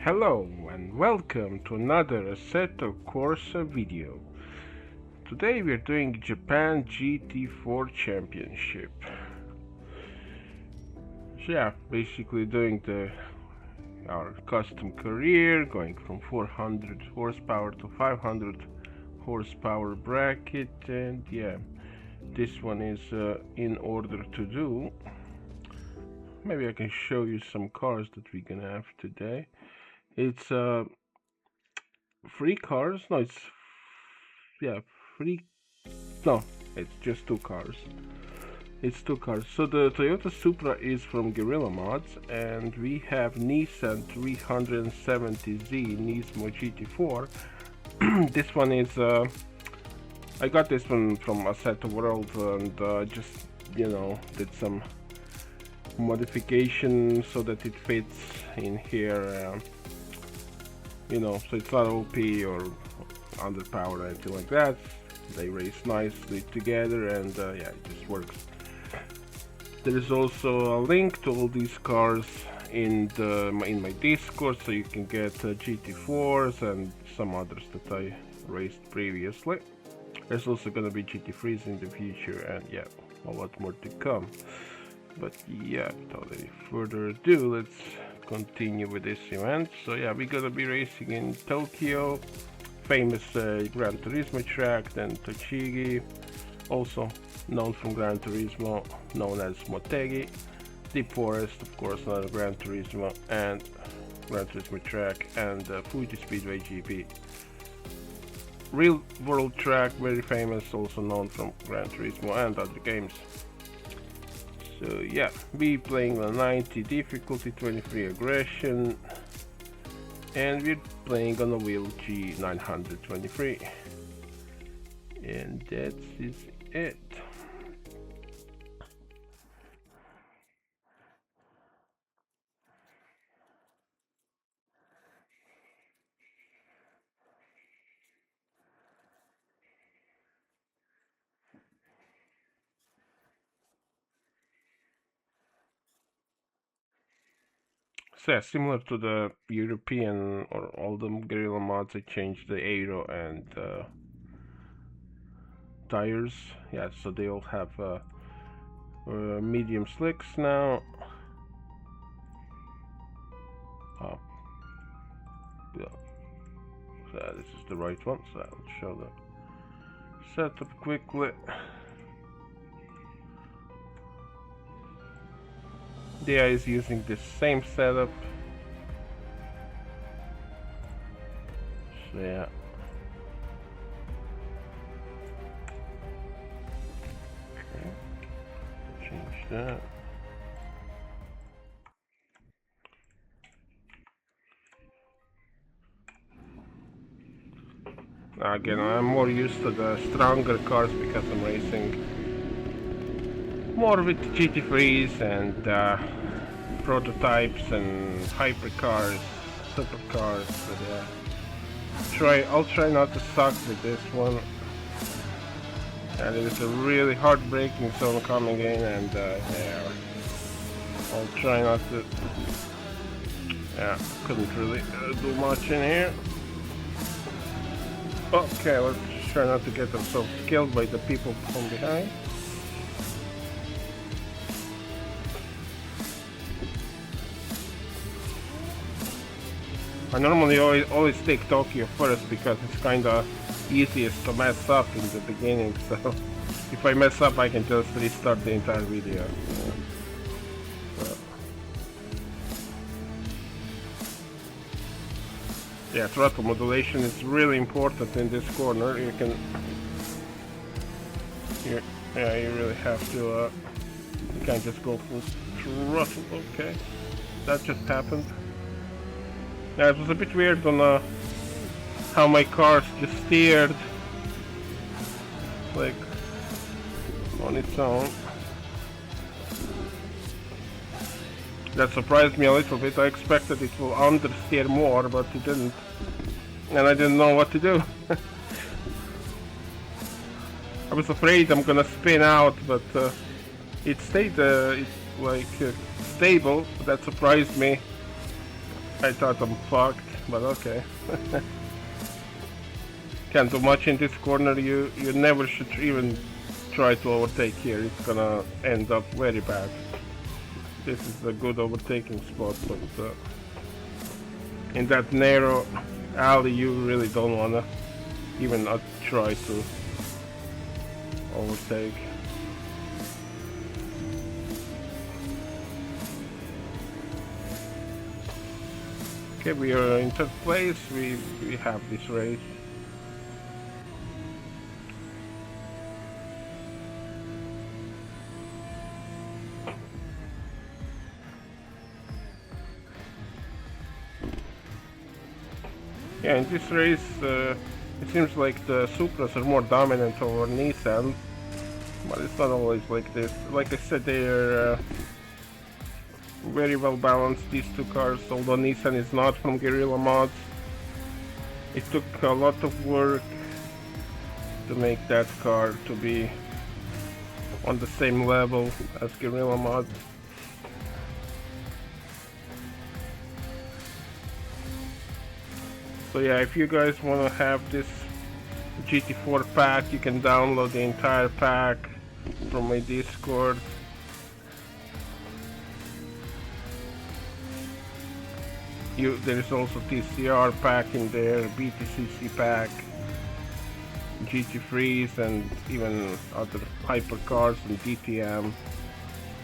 Hello and welcome to another Assetto Corsa video. Today we're doing Japan GT4 Championship. So yeah, basically doing our custom career, going from 400 horsepower to 500 horsepower bracket, and yeah, this one is in order to do. Maybe I can show you some cars that we're gonna have today. It's free cars. No, it's free. No, it's just two cars. It's two cars. So the Toyota Supra is from Guerrilla Mods, and we have Nissan 370Z Nismo GT4. This one is I got this one from Assetto World, and just did some modification so that it fits in here. So it's not OP or underpowered or anything like that. They race nicely together, and yeah, it just works. There is also a link to all these cars in my Discord, so you can get GT4s and some others that I raced previously. There's also gonna be GT3s in the future, and yeah, a lot more to come. But yeah, without any further ado, let's continue with this event. So yeah, we're gonna be racing in Tokyo, famous Gran Turismo track, then Tochigi, also known from Gran Turismo, known as Motegi, Deep Forest, of course, another Gran Turismo and Gran Turismo track, and Fuji Speedway GP. Real world track, very famous, also known from Gran Turismo and other games. So yeah, we playing on 90 difficulty, 23 aggression, and we're playing on the wheel G923, and that is it. So yeah, similar to the European or all the Guerrilla Mods, I changed the aero and tires. Yeah, so they all have medium slicks now. Oh, yeah. So this is the right one. So I'll show the setup quickly. The AI is using the same setup. So yeah. Okay. Change that. Again, I'm more used to the stronger cars because I'm racing more with GT3s and prototypes and hypercars, supercars. But yeah, I'll try not to suck with this one. And it is a really hard braking zone coming in, and yeah, I'll try not to. Yeah, couldn't really do much in here. Okay, let's try not to get ourselves killed by the people from behind. I normally always take Tokyo first because it's kinda easiest to mess up in the beginning, so if I mess up I can just restart the entire video. Yeah, throttle modulation is really important in this corner. You really have to, you can't just go full throttle. Okay, that just happened. Yeah, it was a bit weird on how my car just steered, like, on its own. That surprised me a little bit. I expected it will understeer more, but it didn't. And I didn't know what to do. I was afraid I'm gonna spin out, but it stayed stable. That surprised me. I thought I'm fucked, but okay. Can't do much in this corner. You never should even try to overtake here. It's gonna end up very bad. This is a good overtaking spot, but in that narrow alley you really don't wanna even try to overtake. Okay, we are in third place. We have this race. Yeah, in this race, it seems like the Supras are more dominant over Nissan, but it's not always like this. Like I said, they are very well balanced, these two cars, although Nissan is not from Guerrilla Mods. It took a lot of work to make that car to be on the same level as Guerrilla Mods. So yeah, if you guys want to have this GT4 pack, you can download the entire pack from my Discord. There is also TCR pack in there, BTCC pack, GT3s, and even other hypercars and DTM,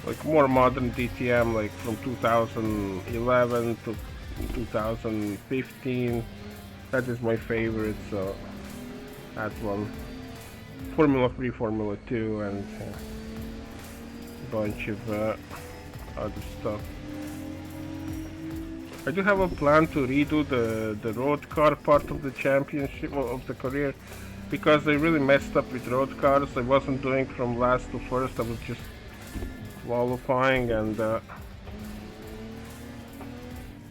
like more modern DTM, like from 2011 to 2015. That is my favorite, so that one. Formula 3, Formula 2, and a bunch of other stuff. I do have a plan to redo the road car part of the championship, of the career, because I really messed up with road cars. I wasn't doing from last to first, I was just qualifying, and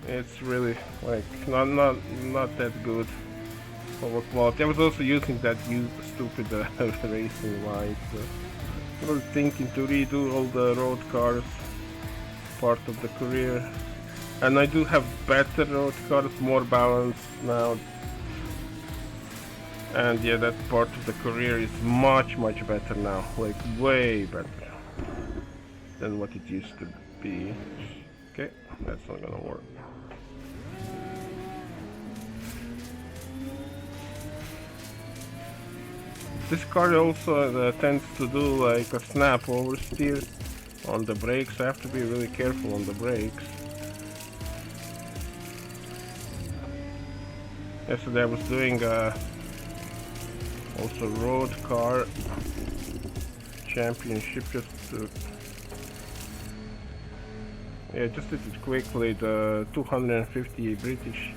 it's really like not that good over quality. I was also using that stupid racing light. I was thinking to redo all the road cars part of the career, and I do have better road cars, more balanced now, and yeah, that part of the career is much better now, like way better than what it used to be. Okay, that's not gonna work. This car also tends to do like a snap oversteer on the brakes. I have to be really careful on the brakes. Yesterday I was doing also road car championship, just did it quickly, the 250 British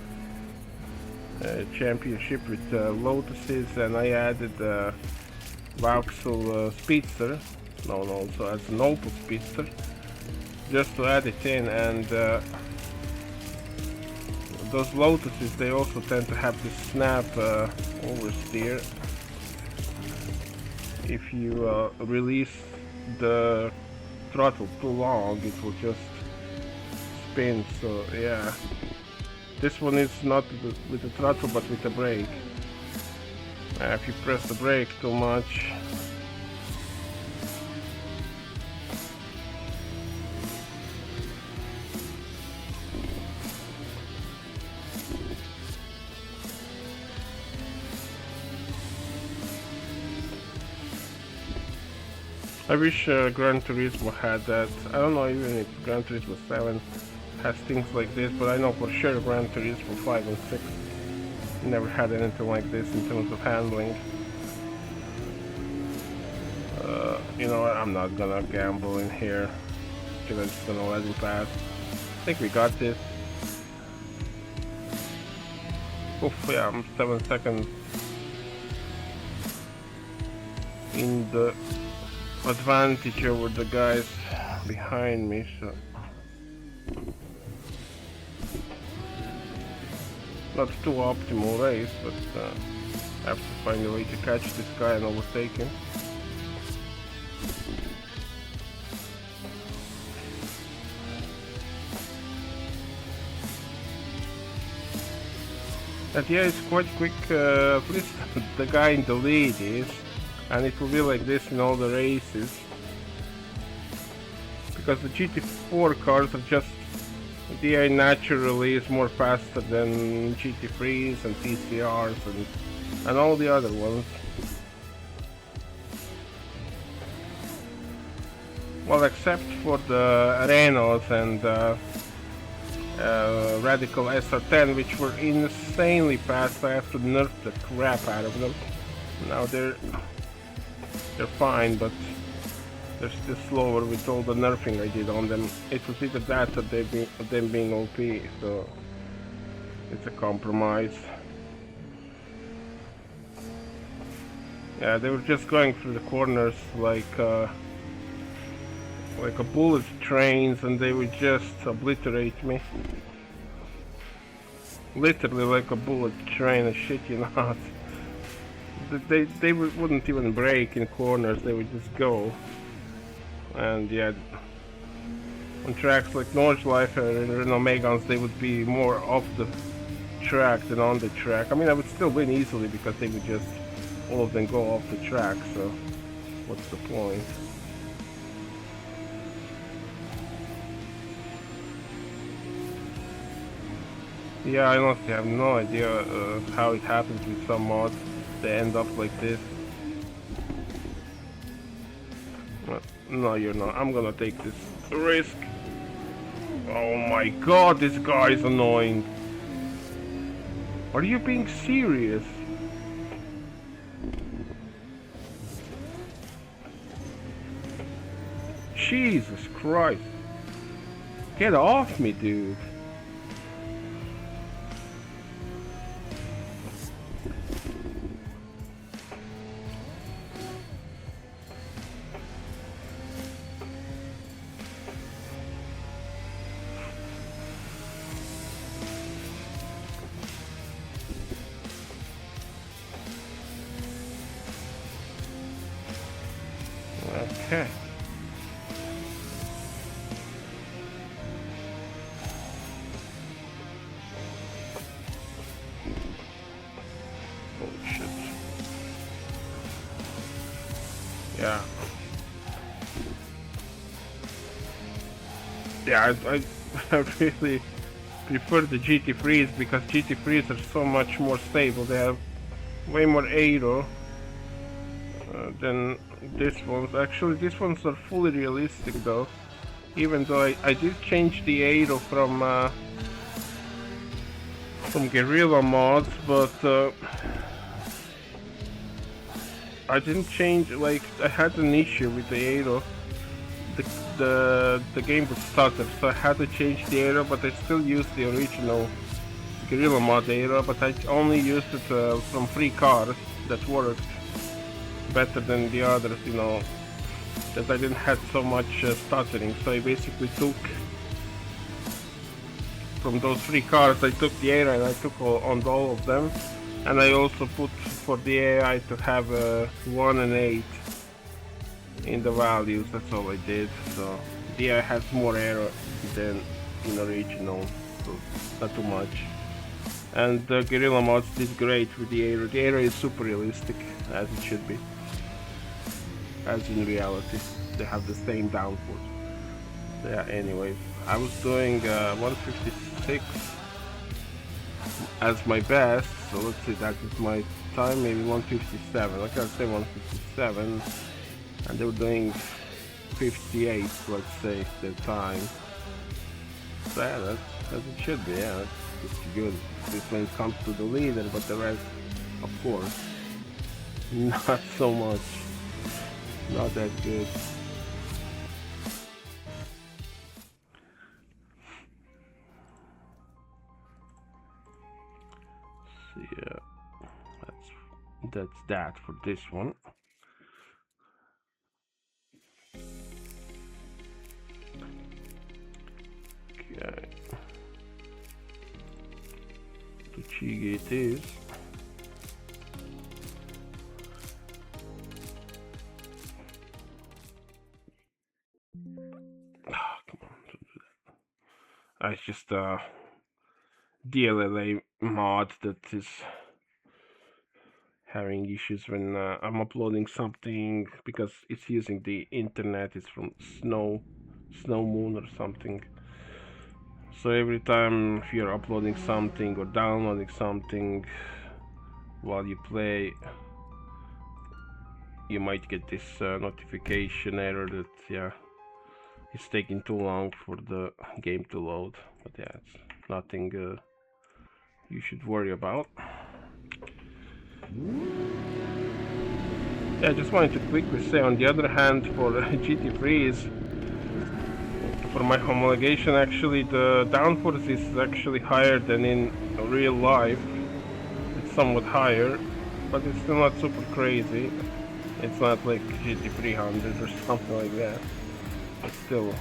championship with Lotuses, and I added Vauxhall Speedster, known also as an Opel Speedster, just to add it in. And those Lotuses, they also tend to have this snap oversteer. If you release the throttle too long, it will just spin. So yeah, this one is not with the throttle but with the brake. If you press the brake too much, I wish Gran Turismo had that. I don't know even if Gran Turismo 7 has things like this, but I know for sure Gran Turismo 5 and 6 never had anything like this in terms of handling. You know what, I'm not gonna gamble in here, because I'm just gonna let it pass. I think we got this. Oof, yeah, I'm 7 seconds in the advantage over the guys behind me, so not too optimal race, but I have to find a way to catch this guy and overtake him. And yeah, it's quite quick, at least the guy in the lead is, and it will be like this in all the races, because the GT4 cars are just, the AI naturally is more faster than GT3s and TCRs and all the other ones. Well, except for the Renaults and Radical SR10, which were insanely fast. I have to nerf the crap out of them. Now they're fine, but they're still slower with all the nerfing I did on them. It was either that or them being OP, so it's a compromise. Yeah, they were just going through the corners like a bullet trains, and they would just obliterate me. Literally like a bullet train, I shit you not. They wouldn't even brake in corners, they would just go. And yeah, on tracks like Nordschleife and Renault Megans, they would be more off the track than on the track. I mean, I would still win easily because they would just, all of them go off the track, so what's the point? Yeah, I honestly have no idea how it happens with some mods. They end up like this. No, you're not. I'm gonna take this risk. Oh my god, this guy is annoying. Are you being serious? Jesus Christ. Get off me, dude. Okay. Oh shit. Yeah. Yeah, I really prefer the GT3s because GT3s are so much more stable. They have way more aero than this ones. Actually, these ones are fully realistic though. Even though I did change the aero from Guerrilla mods, but I didn't change. Like, I had an issue with the aero. The game would stutter, so I had to change the aero, but I still used the original Guerrilla mod aero, but I only used it from free cars that worked better than the others, you know, that I didn't have so much stuttering. So I basically took from those free cars, I took the aero and I took on all of them, and I also put for the AI to have 1 and 8 in the values. That's all I did. So the AI has more aero than in original, so not too much. And the Guerrilla mods did great with the aero. The aero is super realistic, as it should be. As in reality, they have the same downforce. So yeah, anyways, I was doing 156 as my best, so let's see, that is my time, maybe 157. I can say 157, and they were doing 58, let's say, their time. So yeah, that's as it should be. Yeah, that's good. This when it comes to the leader, but the rest, of course, not so much. Not that good. So yeah, that's that for this one. Okay. Tochigi it is. Come on, don't do that. It's just DLLA mod that is having issues when I'm uploading something because it's using the internet. It's from Snow Moon or something. So every time if you're uploading something or downloading something while you play, you might get this notification error that it's taking too long for the game to load. But yeah, it's nothing you should worry about. Yeah, I just wanted to quickly say, on the other hand, for GT3s, for my homologation, actually the downforce is actually higher than in real life. It's somewhat higher, but it's still not super crazy. It's not like GT300 or something like that. But still.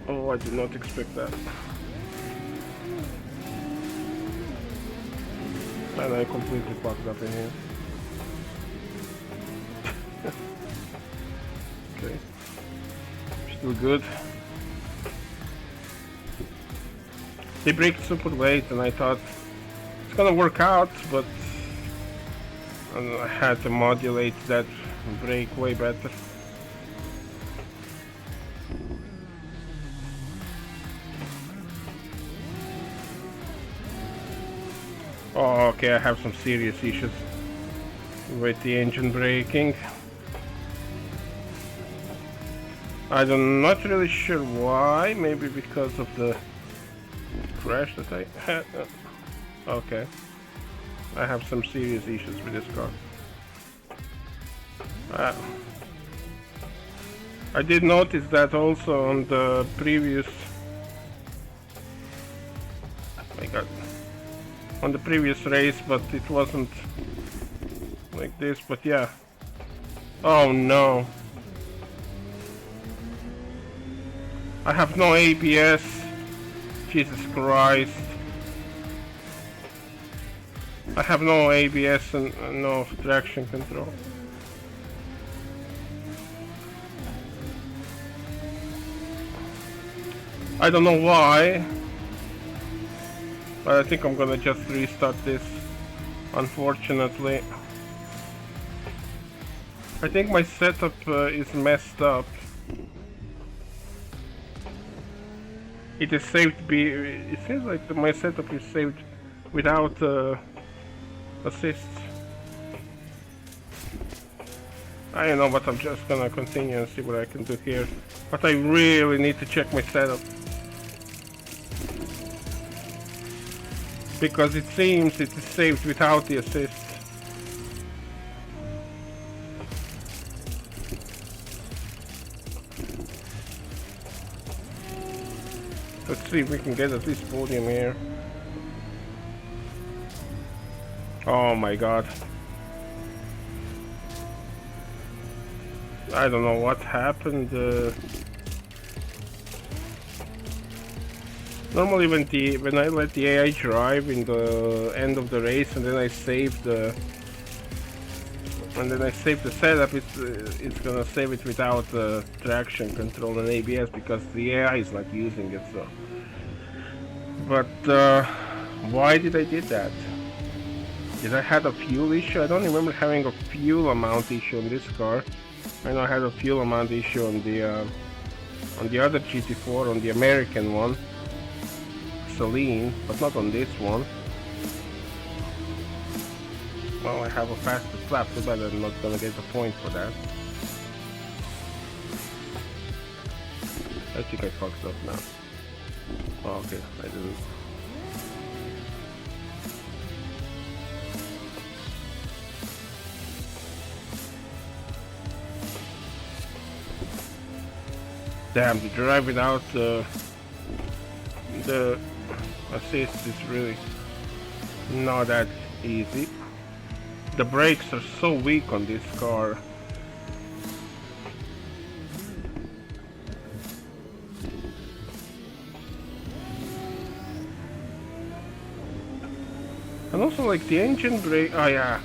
Oh, I did not expect that. And I completely fucked up in here. Okay. Still good. They braked super late and I thought it's gonna work out, but I had to modulate that brake way better. Oh, okay, I have some serious issues with the engine braking. I'm not really sure why, maybe because of the crash that I had. Okay, I have some serious issues with this car. I did notice that also on the previous... Oh my god. On the previous race, but it wasn't like this, but yeah. Oh no. I have no ABS. Jesus Christ. I have no ABS and no traction control. I don't know why, but I think I'm gonna just restart this, unfortunately. I think my setup is messed up. It is saved it seems like my setup is saved without assist. I don't know, but I'm just gonna continue and see what I can do here. But I really need to check my setup, because it seems it is saved without the assist. Let's see if we can get at least podium here. Oh my god. I don't know what happened. Normally when I let the AI drive in the end of the race and then I save the setup, it's gonna save it without traction control and ABS, because the AI is not using it. So, but why did I did that? Did I had a fuel issue? I don't remember having a fuel amount issue on this car. I know I had a fuel amount issue on the other GT4, on the American one, Saleen, but not on this one. Well, I have a faster flap, too bad I'm not gonna get a point for that. I think I fucked up now. Oh, okay, I didn't. Damn, to drive without the assist is really not that easy. The brakes are so weak on this car. And also, like, the engine brake, oh yeah,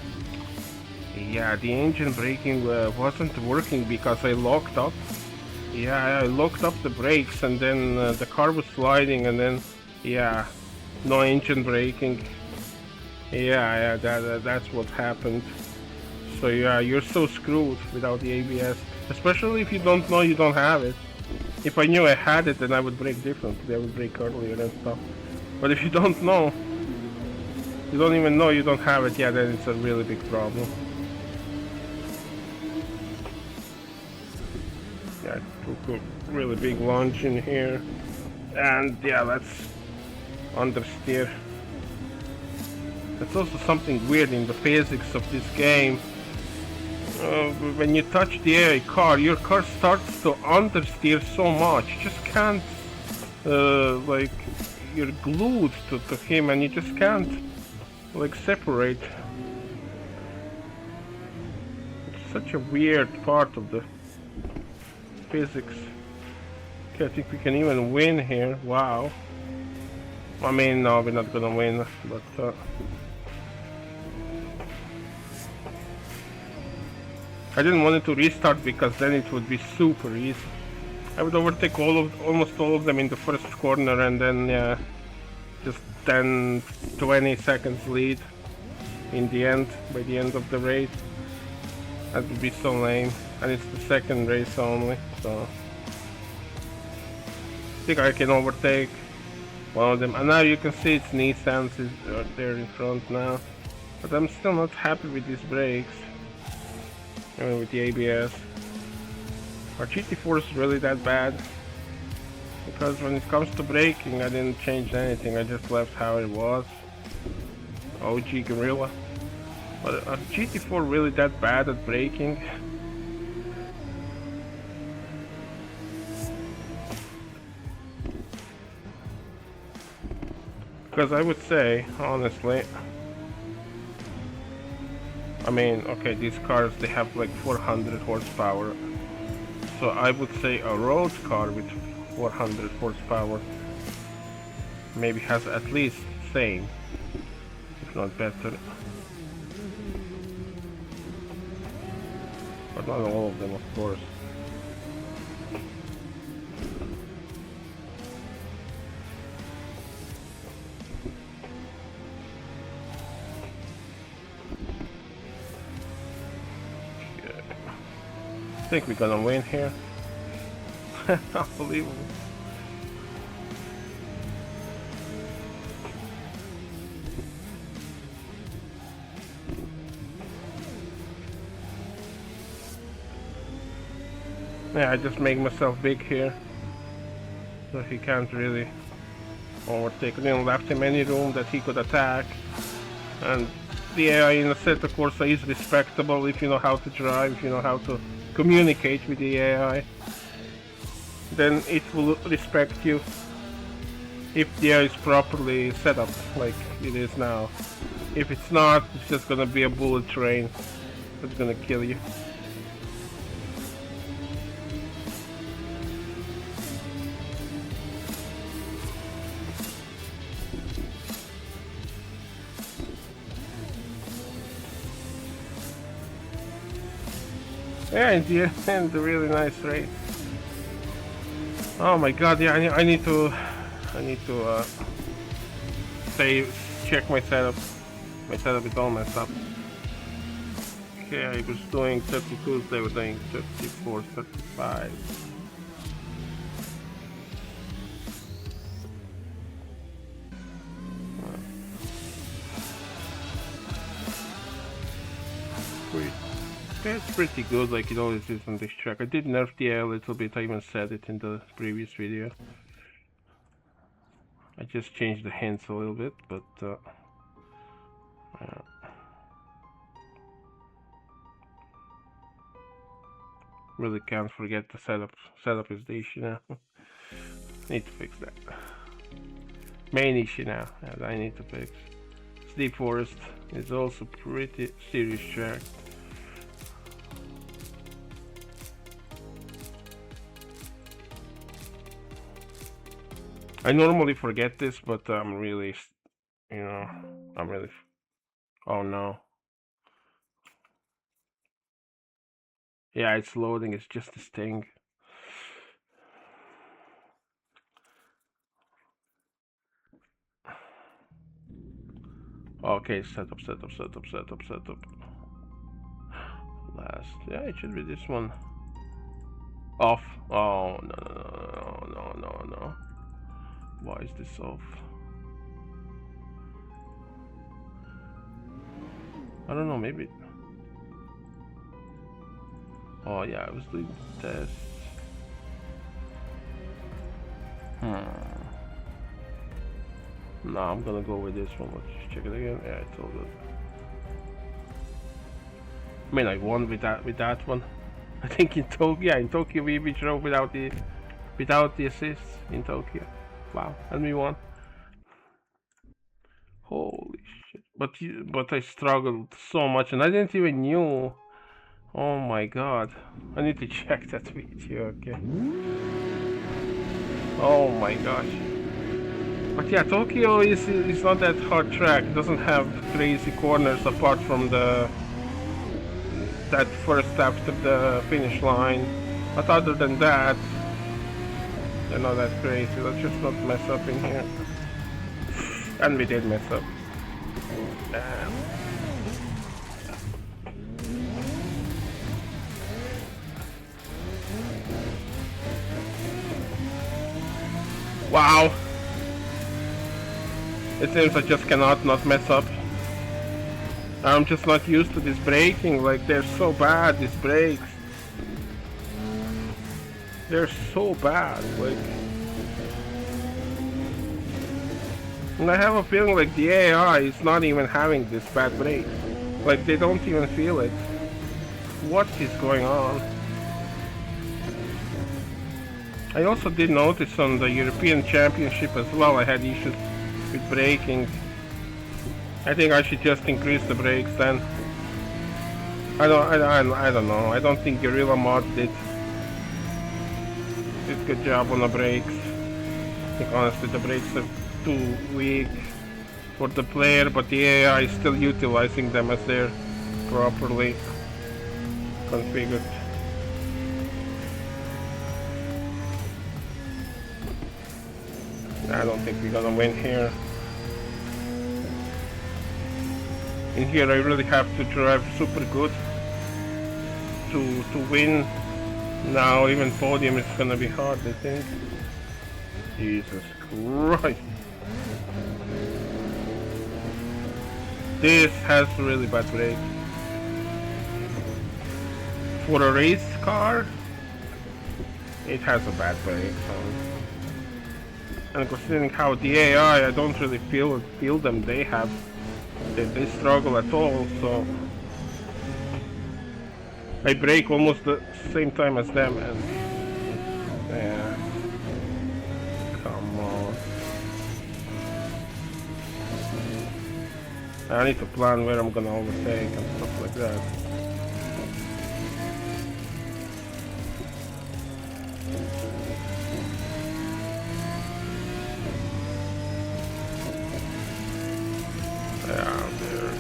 the engine braking wasn't working because I locked up. Yeah, I locked up the brakes and then the car was sliding, and then, yeah, no engine braking. Yeah, that's what happened. So yeah, you're so screwed without the ABS, especially if you don't know you don't have it. If I knew I had it, then I would brake differently. I would brake earlier and stuff. But if you don't know, you don't even know you don't have it, yeah, then it's a really big problem. Yeah, I took a really big lunge in here. And yeah, let's understeer. That's also something weird in the physics of this game. When you touch the AI car, your car starts to understeer so much. You just can't, like, you're glued to him and you just can't, like, separate. It's such a weird part of the physics. Okay, I think we can even win here. Wow. I mean, no, we're not gonna win, but I didn't want it to restart because then it would be super easy. I would overtake almost all of them in the first corner and then yeah, just 10-20 seconds lead in the end, by the end of the race. That would be so lame, and it's the second race only, so I think I can overtake one of them. And now you can see it's Nissan's is there in front now, but I'm still not happy with these brakes. I mean, with the ABS. Our GT4 is really that bad, because when it comes to braking I didn't change anything, I just left how it was. OG Gorilla. But GT4 really that bad at braking? Because I would say, honestly, I mean, okay, these cars, they have like 400 horsepower. So I would say a road car with 400 horsepower maybe has at least same, if not better. But not all of them, of course. I think we're gonna win here. Unbelievable. Yeah, I just make myself big here, so he can't really overtake. I didn't left him any room that he could attack, and the AI in Assetto Corsa is respectable if you know how to drive, if you know how to communicate with the AI. Then it will respect you if the AI is properly set up like it is now. If it's not, it's just gonna be a bullet train that's gonna kill you. Yeah, in the end, a really nice race. Oh my god, yeah, I need to check my setup. My setup is all messed up. Okay, I was doing 32s, they were doing 34, 35. It's pretty good, like it always is on this track. I did nerf the air a little bit, I even said it in the previous video. I just changed the hints a little bit, but really can't forget the setup. Setup is the issue now. Need to fix that. Main issue now that I need to fix. Deep Forest is also pretty serious track. I normally forget this, but I'm really, I'm really. Oh no. Yeah, it's loading. It's just this thing. Okay, setup. Last, yeah, it should be this one. Off. Oh, no. Why is this off? I don't know, maybe. Oh yeah, I was doing tests. No, I'm gonna go with this one. Let's check it again. Yeah, it's all good. I mean, I won with that one. I think in Tokyo we drove without the assists in Tokyo. Wow, and we won. Holy shit! But I struggled so much, and I didn't even knew. Oh my god! I need to check that video. Okay. Oh my gosh! But yeah, Tokyo is not that hard track. It doesn't have crazy corners apart from that first after the finish line. But other than that, they're not that crazy. Let's just not mess up in here. And we did mess up. Damn. Wow! It seems I just cannot not mess up. I'm just not used to this braking, like they're so bad, these brakes. They're so bad, like. And I have a feeling like the AI is not even having this bad brakes. Like they don't even feel it. What is going on? I also did notice on the European Championship as well I had issues with braking. I think I should just increase the brakes then. I don't know. I don't think Guerrilla Mod did a good job on the brakes. I think honestly the brakes are too weak for the player, but the AI is still utilizing them as they're properly configured. I don't think we're gonna win here. In here I really have to drive super good to win. Now even podium is gonna be hard, I think. Jesus Christ. This has really bad brakes. For a race car, it has a bad brake. And considering how the AI, I don't really feel them. They struggle at all. So I brake almost the same time as them, and yeah, come on. I need to plan where I'm gonna overtake and stuff like that. Yeah, there.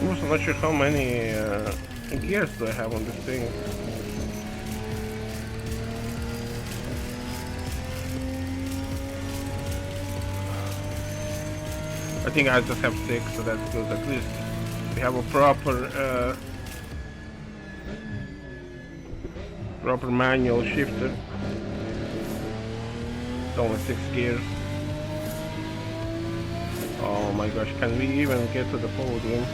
I'm not sure how many gears do I have on this thing. I think I just have 6, so that's good. At least we have a proper manual shifter. It's only 6 gears. Oh my gosh, can we even get to the podium?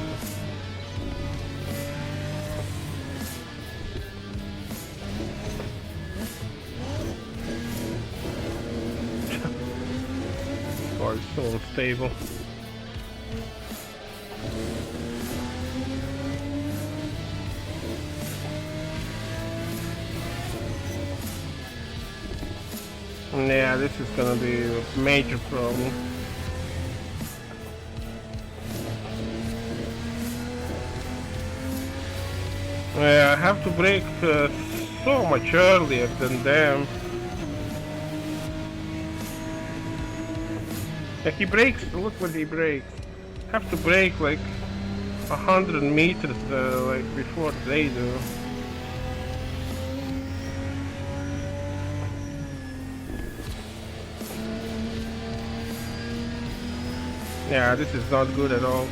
Car is so unstable. Yeah, this is gonna be a major problem. Yeah, I have to brake so much earlier than them. Yeah, he brakes, look what he brakes. Have to brake like 100 meters like before they do. Yeah, this is not good at all.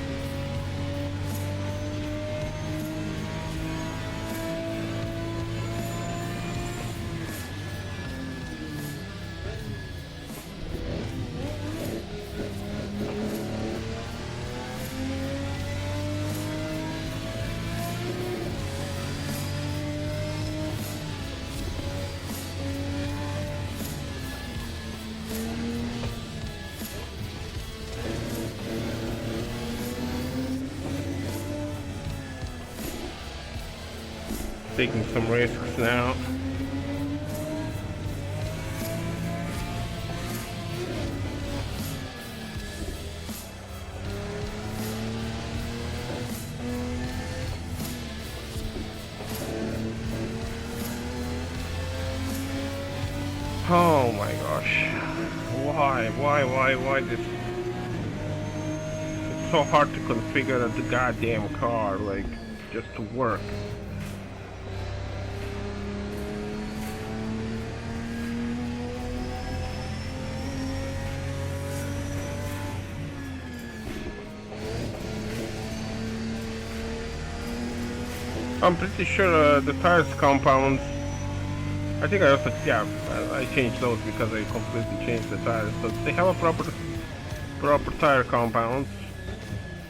Taking some risks now. Oh my gosh. Why this? It's so hard to configure the goddamn car, like, just to work. I'm pretty sure the tires compounds, I think I also, yeah, I changed those because I completely changed the tires, but they have a proper tire compounds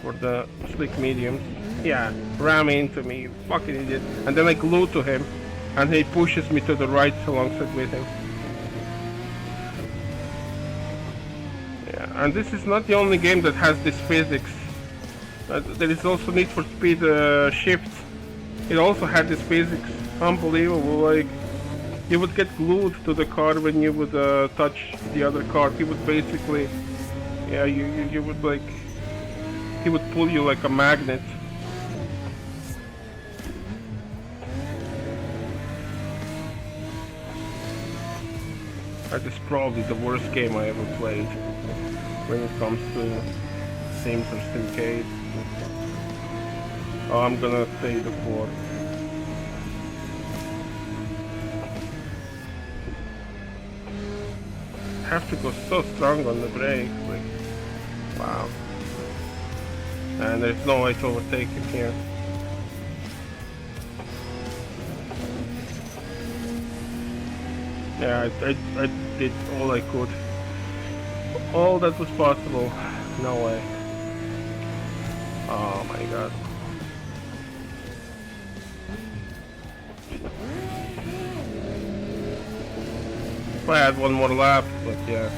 for the slick mediums. Yeah, ram into me, fucking idiot, and then I glue to him, and he pushes me to the right alongside with him. Yeah, and this is not the only game that has this physics. There is also Need for Speed Shift. It also had this physics, unbelievable, like, you would get glued to the car when you would touch the other car. He would basically, yeah, you would like, he would pull you like a magnet. That is probably the worst game I ever played when it comes to Sims or Simcade. Oh, I'm gonna say the 4. Have to go so strong on the brake, like, wow. And there's no way to overtake him here. Yeah, I did all I could. All that was possible. No way. Oh my god. If I had one more lap, but yeah.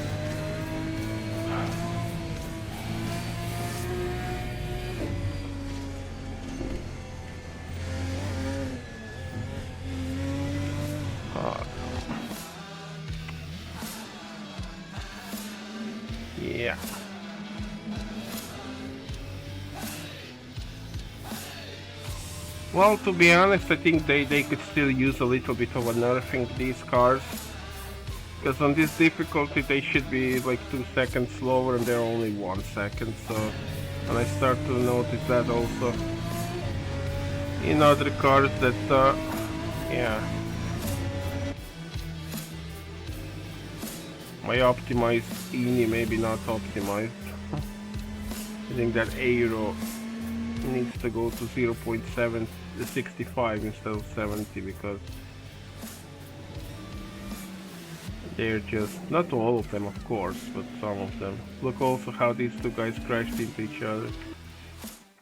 Yeah. Well, to be honest, I think they could still use a little bit of a nerfing these cars. Because on this difficulty they should be like 2 seconds slower and they're only 1 second, so... And I start to notice that also in other cars that, yeah. My optimized INI maybe not optimized. I think that aero needs to go to 0.65 instead of 70 because they're just, not all of them of course, but some of them. Look also how these two guys crashed into each other.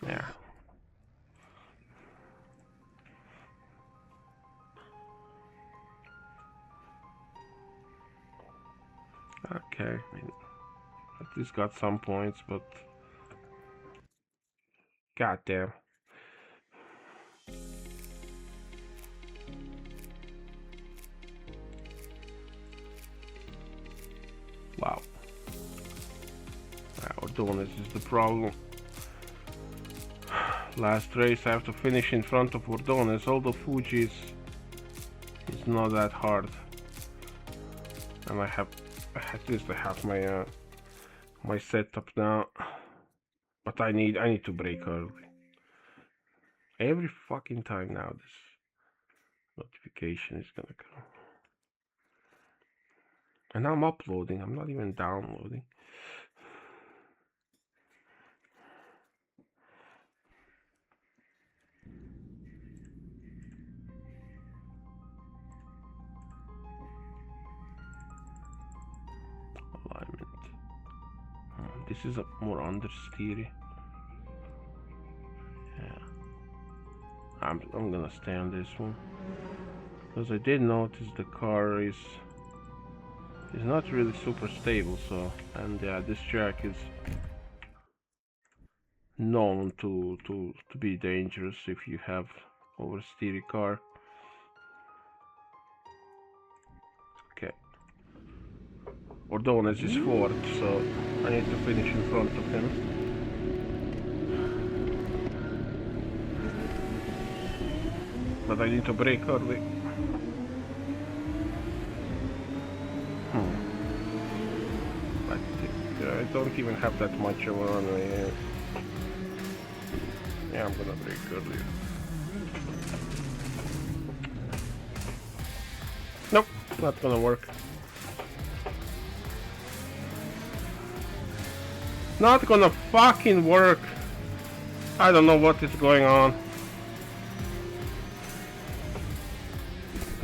Yeah. Okay, I mean, at least got some points, but goddamn. Wow. Ordonez is the problem. Last race I have to finish in front of Ordonez, although Fuji is not that hard. And I have, at least I have my my setup now. But I need to brake early. Every fucking time now this notification is gonna come. And I'm uploading, I'm not even downloading. Alignment. This is a more understeery. Yeah. I'm gonna stay on this one. Because I did notice the car is not really super stable, so, and yeah, this track is known to be dangerous if you have oversteery car. Okay. Ordonez is fourth, so I need to finish in front of him. But I need to brake early. I don't even have that much of a runway here. Yeah, I'm gonna brake early. Nope, not gonna work. Not gonna fucking work. I don't know what is going on.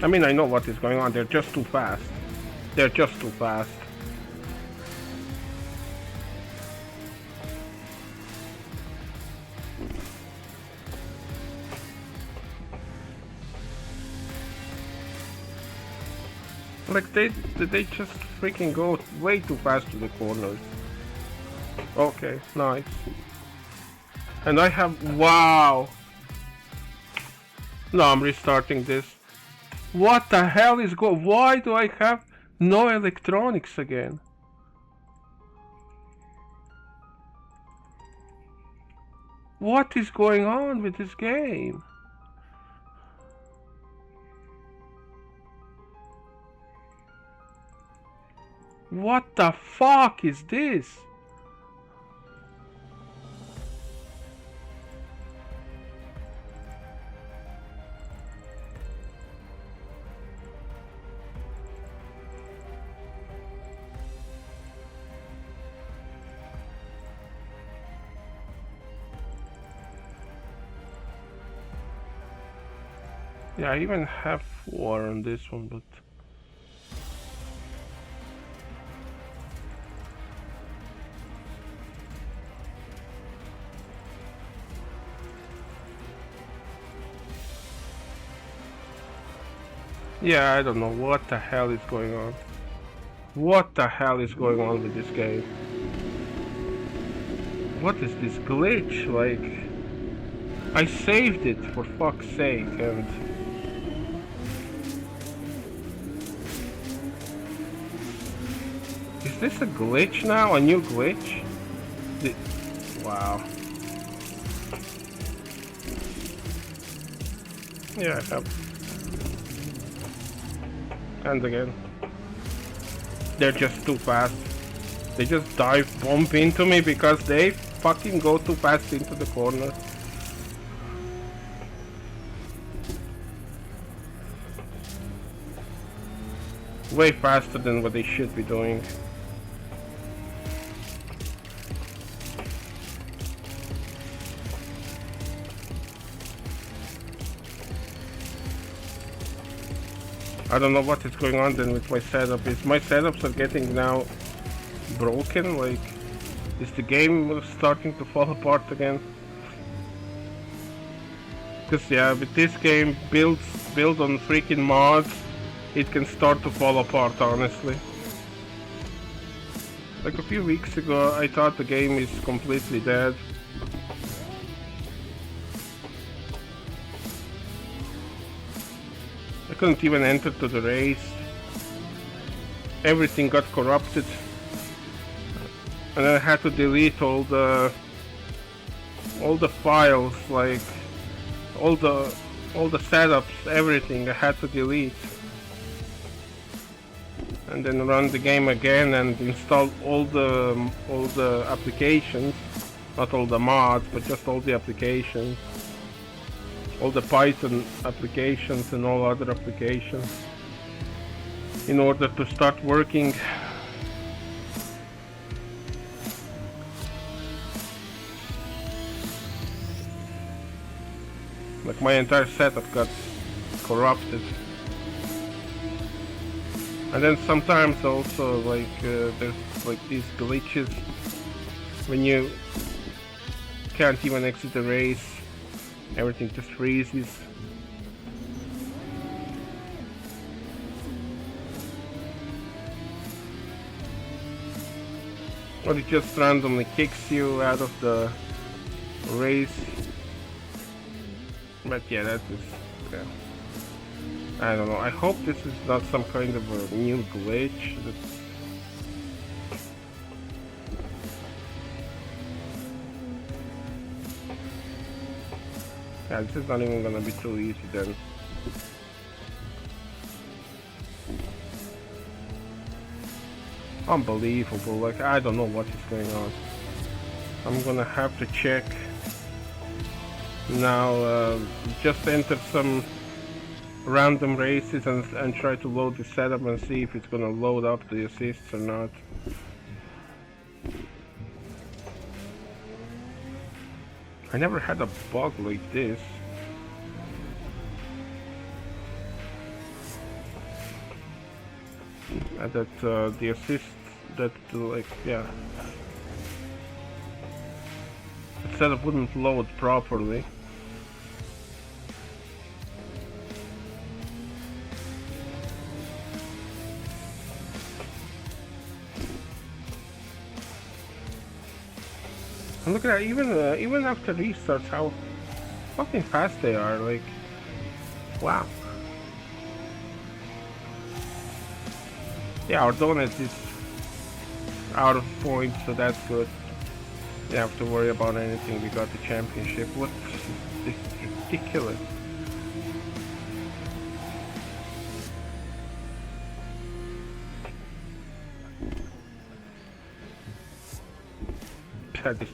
I mean, I know what is going on. They're just too fast. They're just too fast. Like they just freaking go way too fast to the corners. Okay, nice. And I have, wow. No, I'm restarting this. What the hell is why do I have no electronics again? What is going on with this game? What the fuck is this? Yeah, I even have 4 on this one, but yeah, I don't know what the hell is going on. What the hell is going on with this game? What is this glitch? Like, I saved it for fuck's sake, and is this a glitch now? A new glitch? Wow. Yeah, I have. And again. They're just too fast. They just bump into me because they fucking go too fast into the corner. Way faster than what they should be doing. I don't know what is going on then with my setup. Is my setups are getting now broken? Like, is the game starting to fall apart again? Because yeah, with this game built on freaking mods, it can start to fall apart, honestly. Like a few weeks ago, I thought the game is completely dead. I couldn't even enter to the race. Everything got corrupted. And I had to delete all the files, like all the setups, everything I had to delete. And then run the game again and install all the applications, not all the mods, but just all the applications. all the Python applications and all other applications in order to start working. Like my entire setup got corrupted. And then sometimes also like there's like these glitches when you can't even exit the race, everything just freezes. Or it just randomly kicks you out of the race. But yeah, that is, yeah. I don't know, I hope this is not some kind of a new glitch. Yeah, this is not even gonna be too easy then. Unbelievable, like I don't know what is going on. I'm gonna have to check now, just enter some random races and try to load the setup and see if it's gonna load up the assists or not. I never had a bug like this. That the assist that like, yeah, the setup wouldn't load properly. And look at that, even after restarts, how fucking fast they are, like, wow. Yeah, our donut is out of points, so that's good. You don't have to worry about anything, we got the championship. What? This is ridiculous.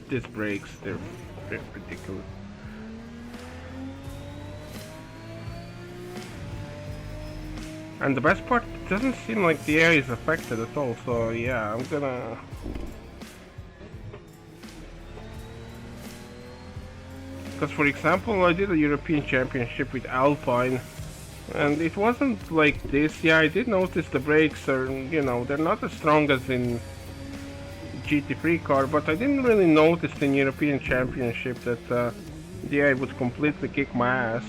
This brakes, they're ridiculous. And the best part, it doesn't seem like the air is affected at all, so yeah, I'm gonna... Because for example, I did a European Championship with Alpine, and it wasn't like this. Yeah, I did notice the brakes are, you know, they're not as strong as in GT3 car, but I didn't really notice in European Championship that the air would completely kick my ass.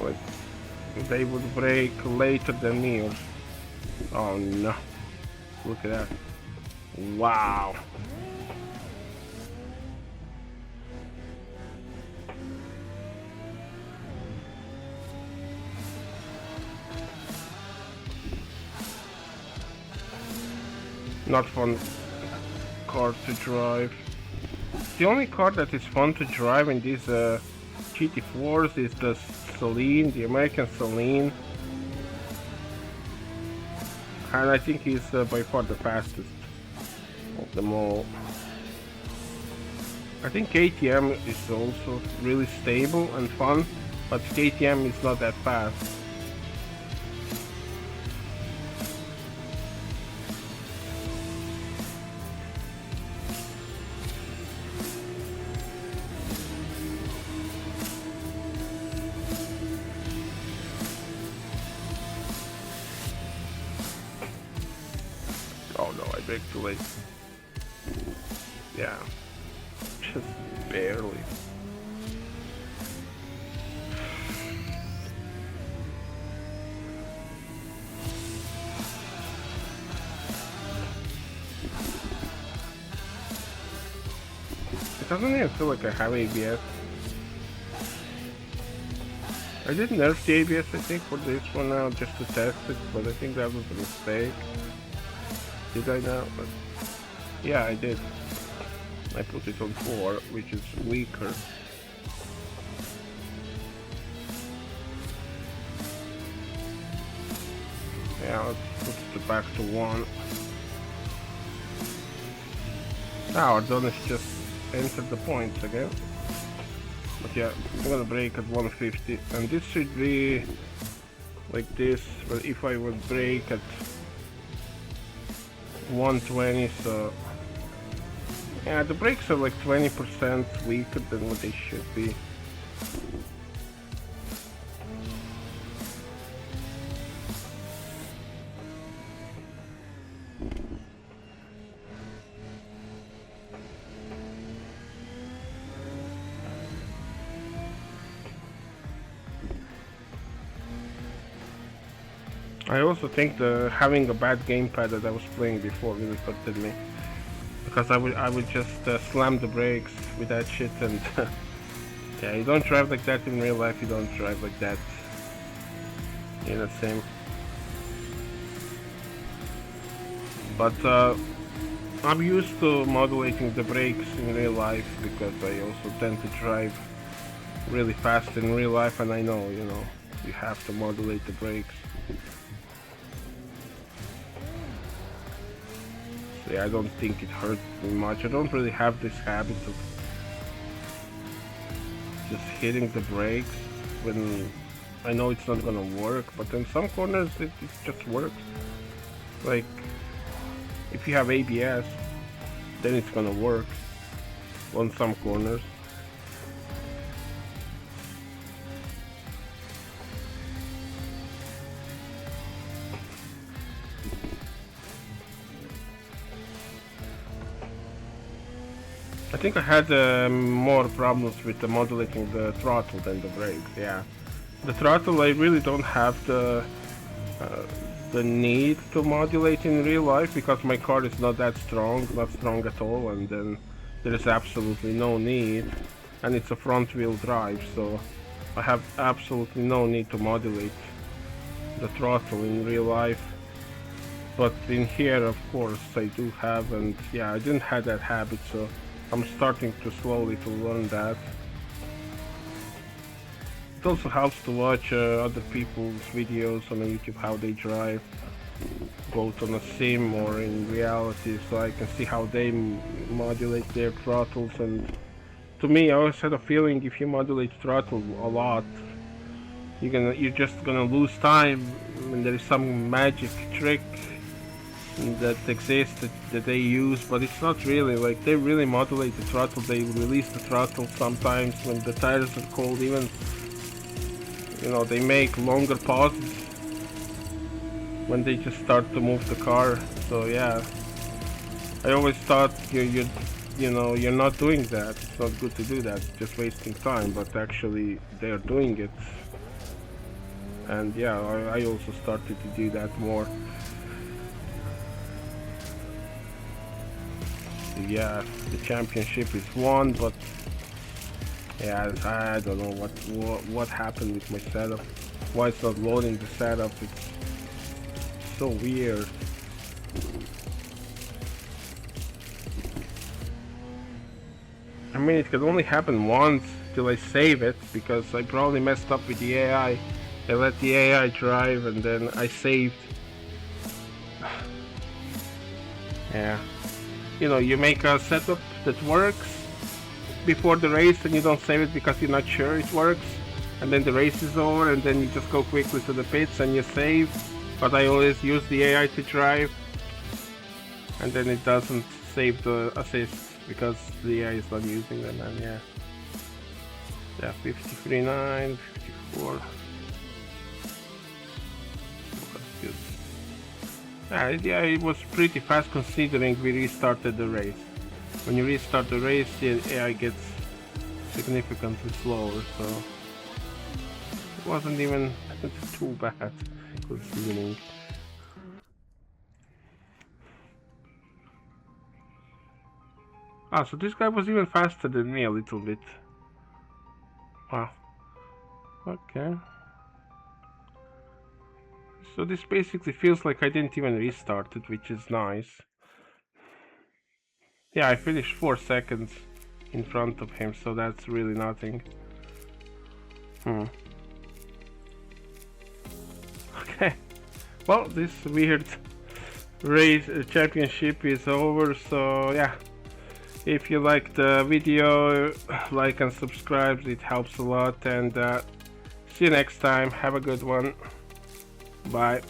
Like, they would brake later than me or... Oh no. Look at that. Wow. Not fun car to drive. The only car that is fun to drive in these GT4s is the Saleen, the American Saleen. And I think he's by far the fastest of them all. I think KTM is also really stable and fun, but KTM is not that fast. Oh no, I braked too late. Yeah, just barely. It doesn't even feel like I have ABS. I did nerf the ABS, I think, for this one now, just to test it, but I think that was a mistake. Did I now? But yeah, I did. I put it on 4, which is weaker. Yeah, let's put it back to 1. Now Adonis just entered the points again. But yeah, I'm gonna brake at 150, and this should be like this, but if I would brake at 120, so yeah, the brakes are like 20% weaker than what they should be. I also think having a bad gamepad that I was playing before really hurted me, because I would just slam the brakes with that shit, and yeah, you don't drive like that in real life. You don't drive like that in a sim. But I'm used to modulating the brakes in real life because I also tend to drive really fast in real life, and I know, you know, you have to modulate the brakes. So yeah, I don't think it hurt me much. I don't really have this habit of just hitting the brakes when I know it's not gonna work, but in some corners it just works. Like, if you have ABS, then it's gonna work on some corners. I think I had more problems with modulating the throttle than the brakes. Yeah, the throttle I really don't have the need to modulate in real life because my car is not that strong, not strong at all, and then there is absolutely no need, and it's a front wheel drive, so I have absolutely no need to modulate the throttle in real life. But in here, of course, I do have, and yeah, I didn't have that habit, so I'm starting to slowly to learn that. It also helps to watch other people's videos on YouTube, how they drive, both on a sim or in reality, so I can see how they modulate their throttles. And to me, I always had a feeling if you modulate throttle a lot, you're just gonna lose time, and there is some magic trick that exists that they use, but it's not really. Like, they really modulate the throttle. They release the throttle sometimes when the tires are cold. Even, you know, they make longer pauses when they just start to move the car. So yeah, I always thought you know, you're not doing that. It's not good to do that. It's just wasting time. But actually, they're doing it. And yeah, I also started to do that more. Yeah, the championship is won, but yeah, I don't know what happened with my setup. Why it's not loading the setup? It's so weird. I mean, it could only happen once till I save it, because I probably messed up with the AI. I let the AI drive and then I saved. Yeah. You know, you make a setup that works before the race and you don't save it because you're not sure it works, and then the race is over and then you just go quickly to the pits and you save. But I always use the AI to drive, and then it doesn't save the assists because the AI is not using them. And yeah, 53.9, 54. Good. Yeah, it was pretty fast considering we restarted the race. When you restart the race, the AI gets significantly slower, so it wasn't even too bad considering. Ah, so this guy was even faster than me a little bit. Wow. Okay. So this basically feels like I didn't even restart it, which is nice. Yeah, I finished 4 seconds in front of him, so that's really nothing. Okay. well, this weird race championship is over. So yeah, if you like the video, like and subscribe, it helps a lot. And see you next time. Have a good one. Bye.